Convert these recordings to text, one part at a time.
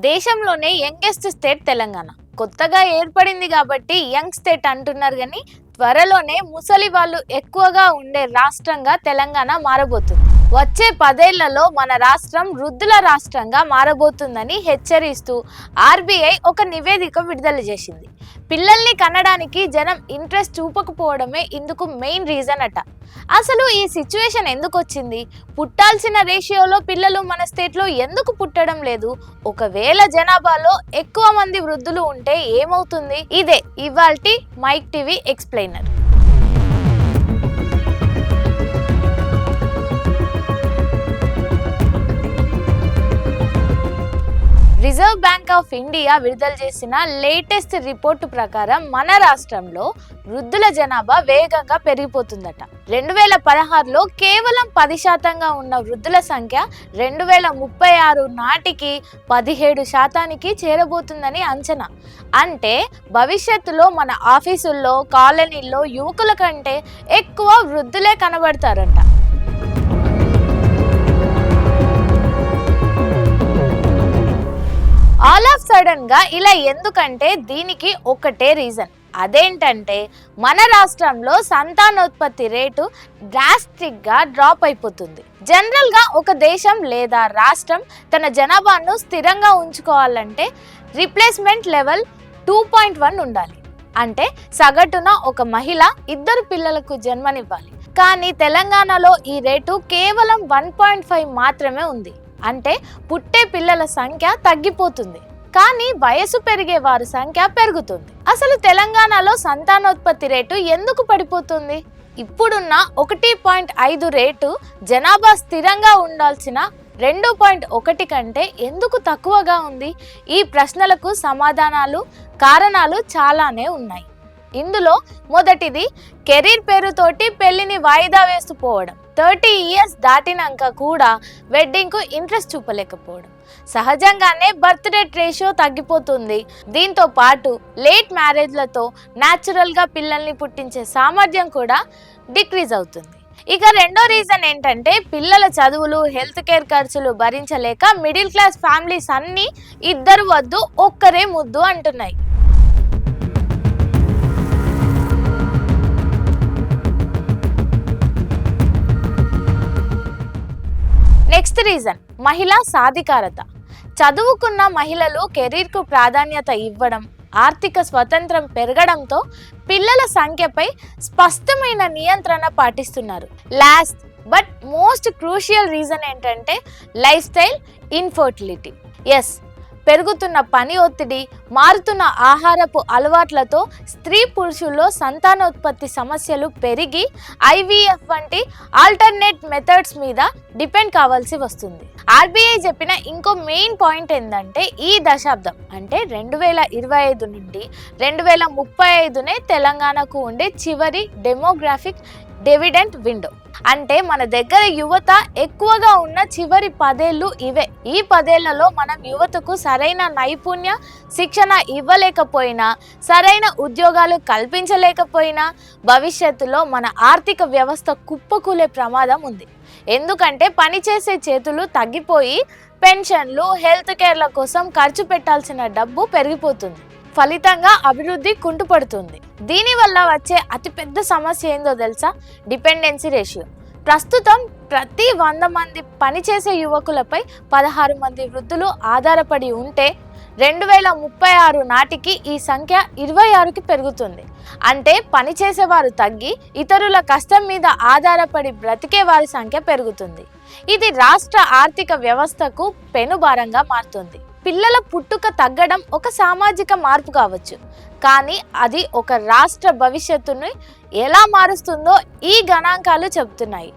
దేశంలోనే youngest state Telangana. కొత్తగా ఏర్పడింది కాబట్టి యంగ్ స్టేట్ అంటున్నారు కానీ త్వరలోనే ముసలి వాళ్ళు ఎక్కువగా ఉండే రాష్ట్రంగా తెలంగాణ మారబోతుంది. వచ్చే 10 ఏళ్లలో మన రాష్ట్రం వృద్ధుల రాష్ట్రంగా మారబోతుందని హెచ్చరిస్తూ ఆర్బీఐ ఒక నివేదిక విడుదల చేసింది. పిల్లల్ని కనడానికి జనం ఇంట్రెస్ట్ చూపకపోవడమే ఇందుకు మెయిన్ రీజన్ అట. అసలు ఈ సిచ్యువేషన్ ఎందుకు వచ్చింది? పుట్టాల్సిన రేషియోలో పిల్లలు మన స్టేట్లో ఎందుకు పుట్టడం లేదు? ఒకవేళ జనాభాలో ఎక్కువ మంది వృద్ధులు ఉంటే ఏమవుతుంది? ఇదే ఇవాల్టి Mic TV explainer. Reserve bank of India విడుదల చేసిన లేటెస్ట్ రిపోర్టు ప్రకారం మన రాష్ట్రంలో వృద్ధుల జనాభా వేగంగా పెరిగిపోతుందట. 2016లో కేవలం 10% ఉన్న వృద్ధుల సంఖ్య 2036 నాటికి 17% చేరబోతుందని అంచనా. అంటే భవిష్యత్తులో మన ఆఫీసుల్లో, కాలనీల్లో యువకుల కంటే ఎక్కువ వృద్ధులే కనబడతారంట. ఆల్ ఆఫ్ సడన్ గా ఇలా ఎందుకంటే దీనికి ఒకటే రీజన్. అదేంటంటే మన రాష్ట్రంలో సంతానోత్పత్తి రేటు డ్రాస్టిక్ గా డ్రాప్ అయిపోతుంది. జనరల్ గా ఒక దేశం లేదా రాష్ట్రం తన జనాభాను స్థిరంగా ఉంచుకోవాలంటే రిప్లేస్మెంట్ లెవెల్ 2.1 ఉండాలి. అంటే సగటున ఒక మహిళ 2 పిల్లలకు జన్మనివ్వాలి. కానీ తెలంగాణలో ఈ రేటు కేవలం 1.5 మాత్రమే ఉంది. అంటే పుట్టే పిల్లల సంఖ్య తగ్గిపోతుంది, కానీ వయసు పెరిగే వారి సంఖ్య పెరుగుతుంది. అసలు తెలంగాణలో సంతానోత్పత్తి రేటు ఎందుకు పడిపోతుంది? ఇప్పుడున్న 1.5 రేటు జనాభా స్థిరంగా ఉండాల్సిన 2.1 కంటే ఎందుకు తక్కువగా ఉంది? ఈ ప్రశ్నలకు కారణాలు చాలానే ఉన్నాయి. ఇందులో మొదటిది కెరీర్ పేరుతోటి పెళ్లిని వాయిదా వేస్తుపోవడం. 30 ఇయర్స్ దాటినాక కూడా వెడ్డింగ్కు ఇంట్రెస్ట్ చూపలేకపోవడం. సహజంగానే బర్త్ రేట్ రేషియో తగ్గిపోతుంది. దీంతో పాటు లేట్ మ్యారేజ్లతో న్యాచురల్గా పిల్లల్ని పుట్టించే సామర్థ్యం కూడా డిక్రీజ్ అవుతుంది. ఇక రెండో రీజన్ ఏంటంటే పిల్లల చదువులు, హెల్త్ కేర్ ఖర్చులు భరించలేక మిడిల్ క్లాస్ ఫ్యామిలీస్ అన్నీ 2 వద్దు ఒక్కరే ముద్దు అంటున్నాయి. నెక్స్ట్ రీజన్ మహిళా సాధికారత. చదువుకున్న మహిళలు కెరీర్కు ప్రాధాన్యత ఇవ్వడం, ఆర్థిక స్వతంత్రం పెరగడంతో పిల్లల సంఖ్యపై స్పష్టమైన నియంత్రణ పాటిస్తున్నారు. Last but most crucial reason ఏంటంటే లైఫ్ స్టైల్ ఇన్ఫర్టిలిటీ. ఎస్, పెరుగుతున్న పని ఒత్తిడి, మారుతున్న ఆహారపు అలవాట్లతో స్త్రీ పురుషుల్లో సంతానోత్పత్తి సమస్యలు పెరిగి ఐవీఎఫ్ వంటి ఆల్టర్నేట్ మెథడ్స్ మీద డిపెండ్ కావాల్సి వస్తుంది. ఆర్బీఐ చెప్పిన ఇంకో మెయిన్ పాయింట్ ఏంటంటే ఈ దశాబ్దం అంటే 2025 నుండి 2035నే తెలంగాణకు ఉండే చివరి డెమోగ్రాఫిక్ డివిడెంట్ విండో. అంటే మన దగ్గర యువత ఎక్కువగా ఉన్న చివరి 10 ఏళ్ళు ఇవే. ఈ 10 ఏళ్లలో మనం యువతకు సరైన నైపుణ్య శిక్షణ ఇవ్వలేకపోయినా, సరైన ఉద్యోగాలు కల్పించలేకపోయినా భవిష్యత్తులో మన ఆర్థిక వ్యవస్థ కుప్పకూలే ప్రమాదం ఉంది. ఎందుకంటే పనిచేసే చేతులు తగ్గిపోయి పెన్షన్లు, హెల్త్ కేర్ల కోసం ఖర్చు పెట్టాల్సిన డబ్బు పెరిగిపోతుంది. ఫలితంగా అభివృద్ధి కుంటుపడుతుంది. దీనివల్ల వచ్చే అతిపెద్ద సమస్య ఏందో తెలుసా? Dependency ratio. ప్రస్తుతం ప్రతి 100 మంది పనిచేసే యువకులపై 16 మంది వృద్ధులు ఆధారపడి ఉంటే 2036 నాటికి ఈ సంఖ్య 26కి పెరుగుతుంది. అంటే పనిచేసేవారు తగ్గి ఇతరుల కష్టం మీద ఆధారపడి బ్రతికే వారి సంఖ్య పెరుగుతుంది. ఇది రాష్ట్ర ఆర్థిక వ్యవస్థకు పెనుభారంగా మారుతుంది. పిల్లల పుట్టుక తగ్గడం ఒక సామాజిక మార్పు కావచ్చు, కానీ అది ఒక రాష్ట్ర భవిష్యత్తును ఎలా మారుస్తుందో ఈ గణాంకాలు చెబుతున్నాయి.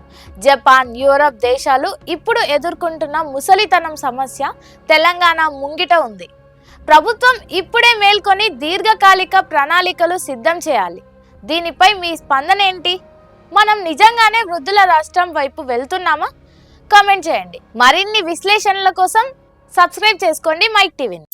జపాన్, యూరప్ దేశాలు ఇప్పుడు ఎదుర్కొంటున్న ముసలితనం సమస్య తెలంగాణ ముంగిట ఉంది. ప్రభుత్వం ఇప్పుడే మేల్కొని దీర్ఘకాలిక ప్రణాళికలు సిద్ధం చేయాలి. దీనిపై మీ స్పందన ఏంటి? మనం నిజంగానే వృద్ధుల రాష్ట్రం వైపు వెళ్తున్నామా? కామెంట్ చేయండి. మరిన్ని విశ్లేషణల కోసం సబ్స్క్రైబ్ చేసుకోండి మైక్ టీవీని.